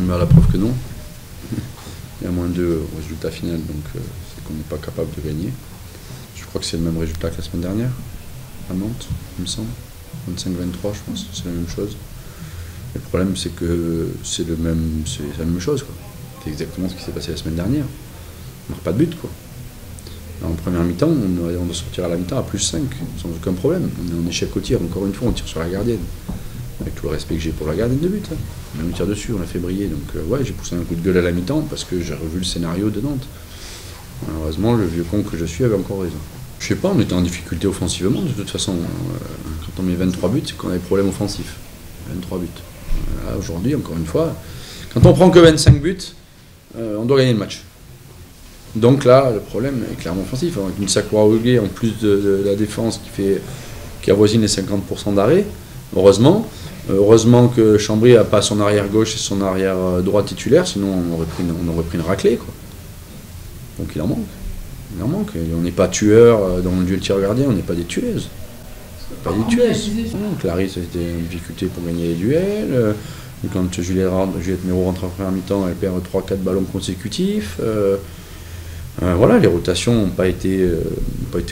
Mais à la preuve que non. Il y a -2 au résultat final, donc c'est qu'on n'est pas capable de gagner. Je crois que c'est le même résultat que la semaine dernière, à Nantes, il me semble. 25-23, je pense, c'est la même chose. Et le problème, c'est que c'est la même chose, quoi. C'est exactement ce qui s'est passé la semaine dernière. On n'a pas de but, quoi. En première mi-temps, on doit sortir à la mi-temps à +5, sans aucun problème. On est en échec au tir, encore une fois, on tire sur la gardienne. Avec tout le respect que j'ai pour la gardienne de but. Hein. On tire dessus, on l'a fait briller. Donc ouais, j'ai poussé un coup de gueule à la mi-temps parce que j'ai revu le scénario de Nantes. Malheureusement, le vieux con que je suis avait encore raison. Je sais pas, on était en difficulté offensivement de toute façon. Quand on met 23 buts, c'est qu'on a des problèmes offensifs. 23 buts. Là, aujourd'hui, encore une fois, quand on prend que 25 buts, on doit gagner le match. Donc là, le problème est clairement offensif. Avec une Sakura Ogué, en plus de la défense qui avoisine les 50% d'arrêt, heureusement que Chambry n'a pas son arrière gauche et son arrière droit titulaire, sinon on aurait pris une raclée, quoi. Donc il en manque. Il en manque. Et on n'est pas tueur dans le duel tir-gardien, on n'est pas des tueuses. Pas des tueuses. Clarisse a été une difficulté pour gagner les duels. Quand Juliette Méraud rentre en première mi-temps, elle perd 3-4 ballons consécutifs. Voilà, les rotations n'ont pas été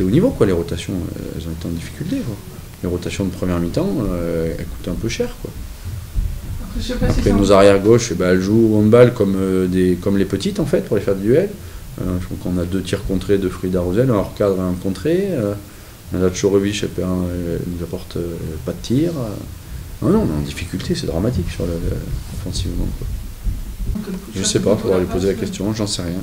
au niveau, quoi. Les rotations, elles ont été en difficulté, quoi. Les rotations de première mi-temps, elles coûtent un peu cher, quoi. Après, nos arrières-gauches, elles jouent au handball comme les petites, en fait, pour les faire des duels. Je crois qu'on a 2 tirs contrés de Frida Rosel, un hors-cadre et un contré. La Tchorovic, elle nous apporte pas de tir. Non, on est en difficulté, c'est dramatique offensivement, quoi. Je sais pas, il faudra lui poser la question, j'en sais rien.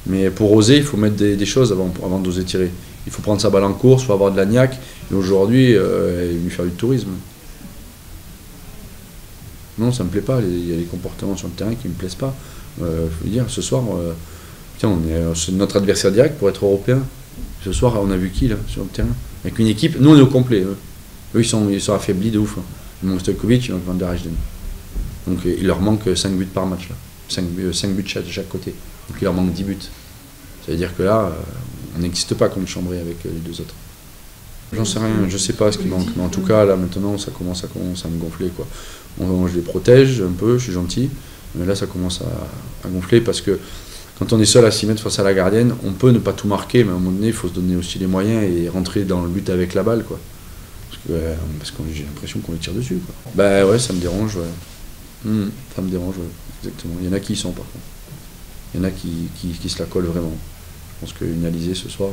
Mais pour oser, il faut mettre des choses avant d'oser tirer. Il faut prendre sa balle en course, il faut avoir de la niaque. Et aujourd'hui, lui faire du tourisme. Non, ça me plaît pas. Il y a des comportements sur le terrain qui me plaisent pas. Faut dire, ce soir, c'est notre adversaire direct pour être européen. Ce soir, on a vu qui là sur le terrain? Avec une équipe, nous on est au complet. Eux ils sont affaiblis de ouf. Hein. Ils manquent Stojkovic, ils manquent Van der Hegden. Donc il leur manque 5 buts par match là. 5 buts de chaque côté. Donc il leur manque 10 buts. Ça veut dire que là, on n'existe pas contre Chambry avec les 2 autres. J'en sais rien, je sais pas ce qui manque. Mais en tout cas, là maintenant, ça commence à me gonfler, quoi. Je les protège un peu, je suis gentil. Mais là, ça commence à gonfler parce que quand on est seul à 6 mètres face à la gardienne, on peut ne pas tout marquer, mais à un moment donné, il faut se donner aussi les moyens et rentrer dans le but avec la balle, quoi. Parce que j'ai l'impression qu'on les tire dessus, quoi. Bah ouais, ça me dérange, ouais. Ça me dérange, ouais. Exactement. Il y en a qui y sont, par contre. Il y en a qui se la collent vraiment. Je pense qu'une Alizée ce soir,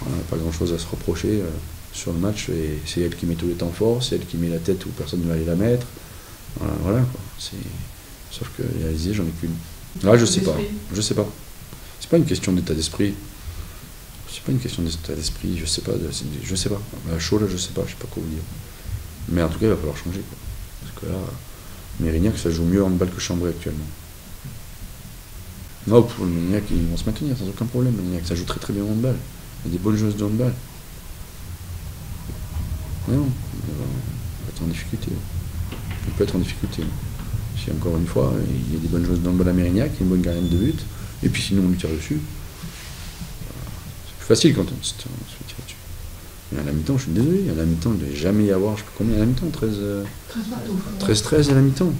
on n'a pas grand chose à se reprocher sur le match. Et c'est elle qui met tous les temps forts, c'est elle qui met la tête où personne ne va aller la mettre. Voilà, quoi. Sauf que Alizée, j'en ai qu'une. Là, je sais pas. C'est pas une question d'état d'esprit. C'est pas une question d'état d'esprit, je sais pas. À chaud, là, je sais pas quoi vous dire. Mais en tout cas, il va falloir changer, quoi. Parce que là, Mérignac, ça joue mieux en handball que Chambray actuellement. Non, pour le Mérignac, ils vont se maintenir sans aucun problème. Mérignac, ça joue très très bien en handball. Il y a des bonnes joueuses de handball. Mais non, il peut être en difficulté. Il peut être en difficulté. Si encore une fois, il y a des bonnes joueuses de handball à Mérignac, il y a une bonne gardienne de but, et puis sinon on lui tire dessus. C'est plus facile quand on se tire dessus. Mais à la mi-temps, je suis désolé, à la mi-temps, il ne devait jamais y avoir, je sais pas combien à la mi-temps, 13 à la mi-temps.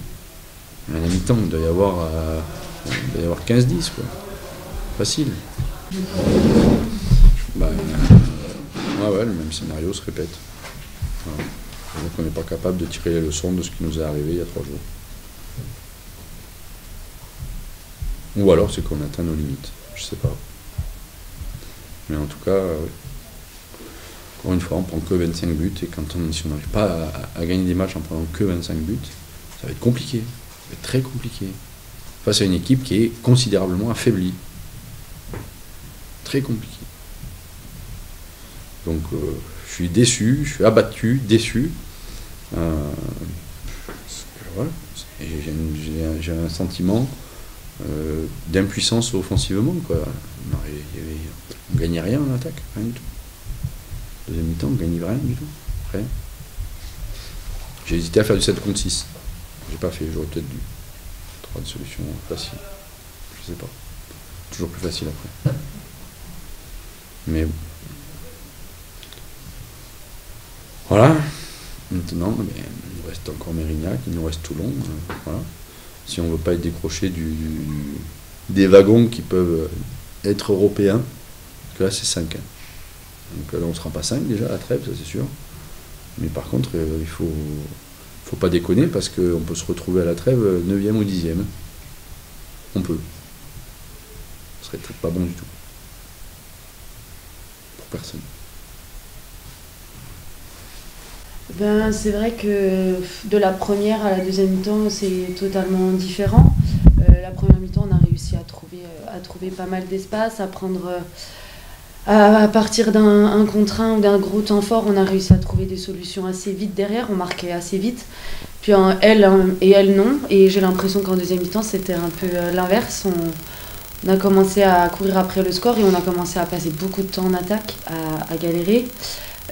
À la mi-temps, il doit y avoir 15-10, quoi. Facile. Ouais, le même scénario se répète. Voilà. Donc on n'est pas capable de tirer les leçons de ce qui nous est arrivé il y a 3 jours. Ou alors c'est qu'on atteint nos limites, je sais pas. Mais en tout cas, encore une fois, on prend que 25 buts, et si on n'arrive pas à gagner des matchs en prenant que 25 buts, ça va être compliqué, ça va être très compliqué. Face à une équipe qui est considérablement affaiblie. Très compliqué. Donc je suis déçu, je suis abattu, déçu. Voilà. J'ai un sentiment d'impuissance offensivement, quoi. On ne gagnait rien en attaque, rien du tout. Deuxième mi-temps, on ne gagnait rien du tout. Rien. J'ai hésité à faire du 7 contre 6. J'ai pas fait, j'aurais peut-être dû. Trouver une solution facile. Je sais pas. Toujours plus facile après. Mais bon. Voilà. Maintenant, il nous reste encore Mérignac, il nous reste Toulon. Voilà. si on ne veut pas être décroché des wagons qui peuvent être européens. Parce que là, c'est 5. Donc là, on ne sera pas 5 déjà à la trêve, ça c'est sûr. Mais par contre, il ne faut pas déconner parce qu'on peut se retrouver à la trêve 9e ou 10e. On peut. Ce serait pas bon du tout. Pour personne. Ben, c'est vrai que de la première à la deuxième mi-temps, c'est totalement différent. La première mi-temps, on a réussi à trouver pas mal d'espace, à prendre... à partir d'un contre 1 ou d'un gros temps fort, on a réussi à trouver des solutions assez vite derrière, on marquait assez vite. Puis elle non. Et j'ai l'impression qu'en deuxième mi-temps, c'était un peu l'inverse. On a commencé à courir après le score et on a commencé à passer beaucoup de temps en attaque, à galérer.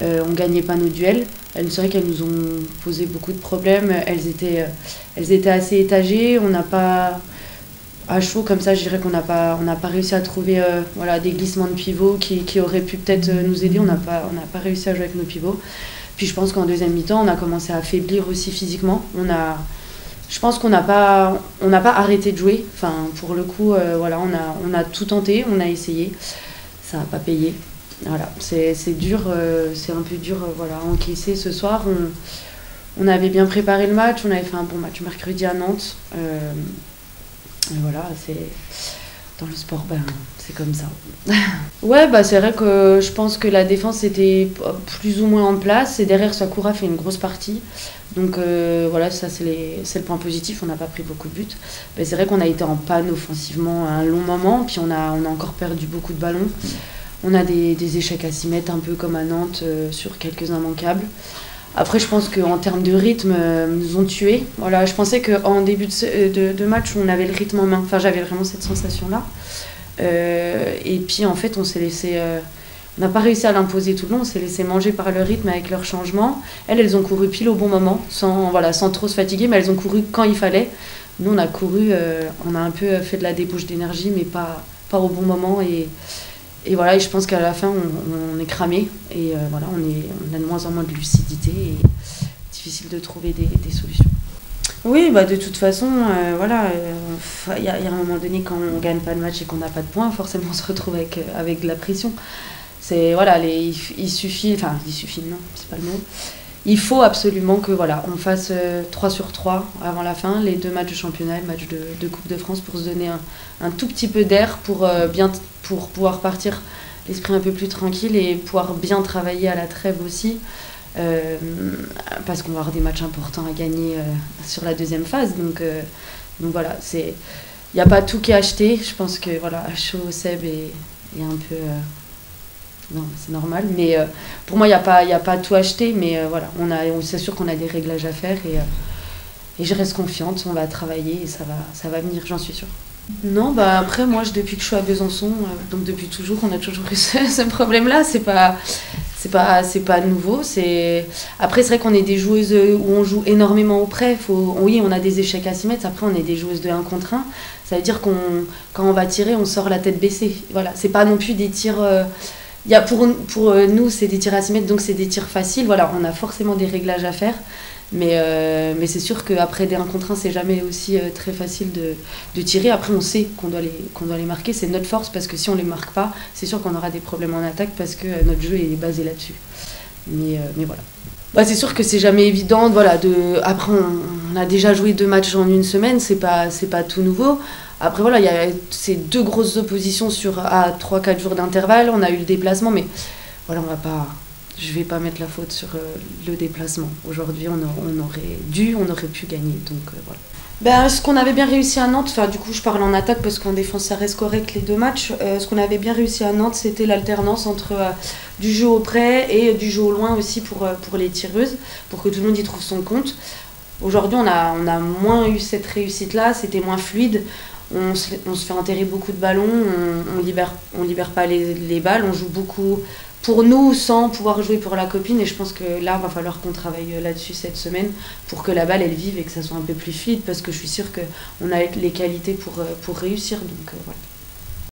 On gagnait pas nos duels. C'est vrai qu'elles nous ont posé beaucoup de problèmes. Elles étaient assez étagées. On n'a pas... À chaud comme ça, je dirais qu'on n'a pas réussi à trouver des glissements de pivot qui auraient pu peut-être nous aider. On n'a pas réussi à jouer avec nos pivots. Puis je pense qu'en deuxième mi-temps, on a commencé à affaiblir aussi physiquement. Je pense qu'on n'a pas arrêté de jouer. Enfin, pour le coup, on a tout tenté, on a essayé. Ça n'a pas payé. Voilà, c'est dur, c'est un peu dur à encaisser ce soir. On avait bien préparé le match, on avait fait un bon match mercredi à Nantes. Et voilà, dans le sport, c'est comme ça. Ouais, c'est vrai que je pense que la défense était plus ou moins en place et derrière Sakura fait une grosse partie. Donc ça c'est le point positif, on n'a pas pris beaucoup de buts. C'est vrai qu'on a été en panne offensivement à un long moment, puis on a encore perdu beaucoup de ballons. On a des échecs à 6 mètres, un peu comme à Nantes, sur quelques immanquables. Après, je pense qu'en termes de rythme, ils nous ont tués. Voilà, je pensais qu'en début de match, on avait le rythme en main. Enfin, j'avais vraiment cette sensation-là. Et puis, en fait, on s'est laissé... on n'a pas réussi à l'imposer tout le long. On s'est laissé manger par le rythme avec leurs changements. Elles ont couru pile au bon moment, sans trop se fatiguer, mais elles ont couru quand il fallait. Nous, on a couru, on a un peu fait de la débauche d'énergie, mais pas au bon moment. Et voilà, et je pense qu'à la fin, on est cramé. Et on a de moins en moins de lucidité et difficile de trouver des solutions. Oui, de toute façon, il y a un moment donné, quand on ne gagne pas de match et qu'on n'a pas de points, forcément, on se retrouve avec de la pression. Il suffit, non, c'est pas le mot. Il faut absolument que on fasse 3 sur 3 avant la fin, les 2 matchs de championnat et le match de Coupe de France pour se donner un tout petit peu d'air pour pouvoir partir l'esprit un peu plus tranquille et pouvoir bien travailler à la trêve aussi. Parce qu'on va avoir des matchs importants à gagner sur la deuxième phase. Donc voilà, il n'y a pas tout qui est acheté. Je pense que à chaud, Seb est un peu... non, c'est normal, mais pour moi, il n'y a pas tout acheté, mais c'est sûr qu'on a des réglages à faire et je reste confiante, on va travailler et ça va venir, j'en suis sûre. Non, après, moi, depuis que je suis à Besançon, donc depuis toujours, on a toujours eu ce problème-là, c'est pas nouveau. Après, c'est vrai qu'on est des joueuses où on joue énormément au près. Oui, on a des échecs à 6 mètres, après, on est des joueuses de 1 contre 1. Ça veut dire quand on va tirer, on sort la tête baissée. Voilà, c'est pas non plus des tirs... pour nous, c'est des tirs à 6 mètres, donc c'est des tirs faciles. Voilà, on a forcément des réglages à faire. Mais c'est sûr qu'après des 1 contre 1, c'est jamais aussi très facile de tirer. Après, on sait qu'on doit les marquer. C'est notre force parce que si on les marque pas, c'est sûr qu'on aura des problèmes en attaque parce que notre jeu est basé là-dessus. Mais voilà. C'est sûr que c'est jamais évident. Après, on a déjà joué 2 matchs en une semaine. C'est pas tout nouveau. Après, il y a ces 2 grosses oppositions à 3-4 jours d'intervalle. On a eu le déplacement, mais je vais pas mettre la faute sur le déplacement. Aujourd'hui, on aurait pu gagner. Donc voilà. Ce qu'on avait bien réussi à Nantes, du coup je parle en attaque parce qu'en défense ça reste correct les 2 matchs. Ce qu'on avait bien réussi à Nantes, c'était l'alternance entre du jeu au près et du jeu au loin aussi pour les tireuses, pour que tout le monde y trouve son compte. Aujourd'hui, on a moins eu cette réussite-là, c'était moins fluide. On se fait enterrer beaucoup de ballons, on libère pas les balles, on joue beaucoup pour nous sans pouvoir jouer pour la copine. Et je pense que là, il va falloir qu'on travaille là-dessus cette semaine pour que la balle, elle vive et que ça soit un peu plus fluide parce que je suis sûre qu'on a les qualités pour réussir. Donc voilà.